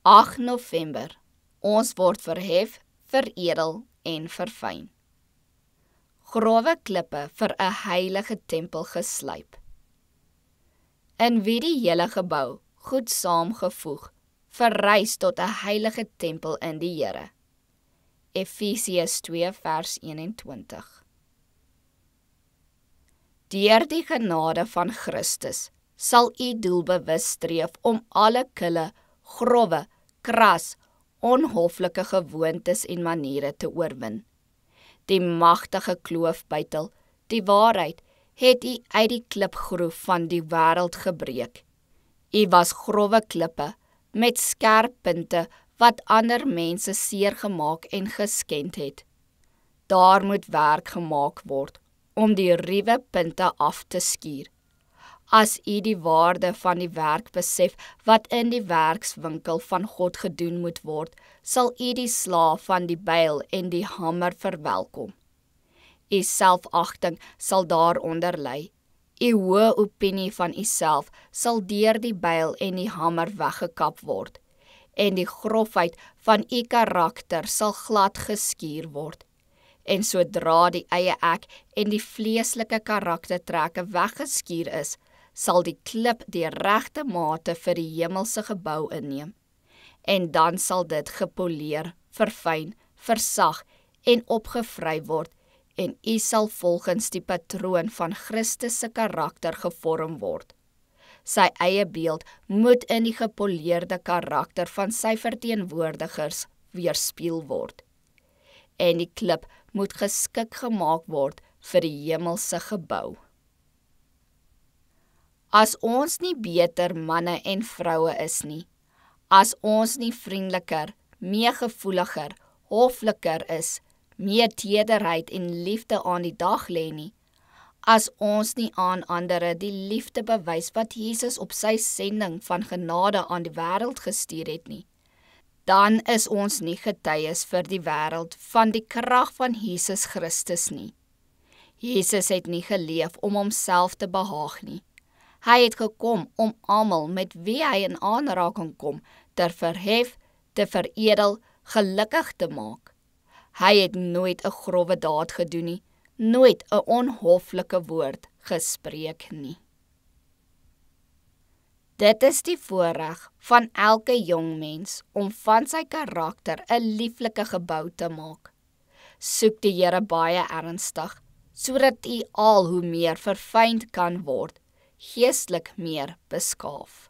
8 November. Ons word verhef, veredel en verfyn. Growwe klippe vir 'n heilige tempel geslyp. In wie die hele gebou, goed saamgevoeg, verrys tot 'n heilige tempel in die Here. Efesiërs 2 vers 21. Deur die genade van Christus sal u doelbewus streef om alle kille, growwe, kras, onhoflike gewoontes en maniere te oorwin. Die magtige kloofbuitel, die waarheid, het u uit die klipgroef van die wêreld gebreek. U was growwe klippe met skerp punte wat ander mense seer gemaak en geskend het. Daar moet werk gemaak word om die ruwe punte af te skuur. As u die waarde van die werk besef wat in die werkswinkel van God gedoen moet word, sal u die slaaf van die byl en die hamer verwelkom. U selfagting sal daaronder lê. U hoë opinie van uself sal deur die byl en die hamer weggekap word, en die grofheid van u karakter sal glad geskuur word. En sodra die eie ek en die vleeslike karaktertrekke weggeskuur is, sal die klip die regte mate vir die hemelse gebou inneem. En dan sal dit gepoleer, verfyn, versag en opgevry word, en u sal volgens die patroon van Christus se karakter gevorm word. Sy eie beeld moet in die gepoleerde karakter van sy verteenwoordigers weerspieël word. En die klip moet geskik gemaak word vir die hemelse gebou. As ons nie beter manne en vroue is nie, as ons nie vriendeliker, meegevoeliger, hofliker is, meer tederheid en liefde aan die dag lê nie, as ons nie aan ander die liefde bewys wat Jesus op sy sending van genade aan die wêreld gestuur het nie, dan is ons nie getuies vir die wêreld van die krag van Jesus Christus nie. Jesus het nie geleef om homself te behaag nie. Hy het gekom om almal met wie hy in aanraking kom, te verhef, te veredel, gelukkig te maak. Hy het nooit 'n growwe daad gedoen nie, nooit 'n onhoflike woord gespreek nie. Dit is die voorreg van elke jong mens om van sy karakter 'n lieflike gebou te maak. Soek die Here baie ernstig, sodat u al hoe meer verfynd kan word, geestelik meer beskaaf.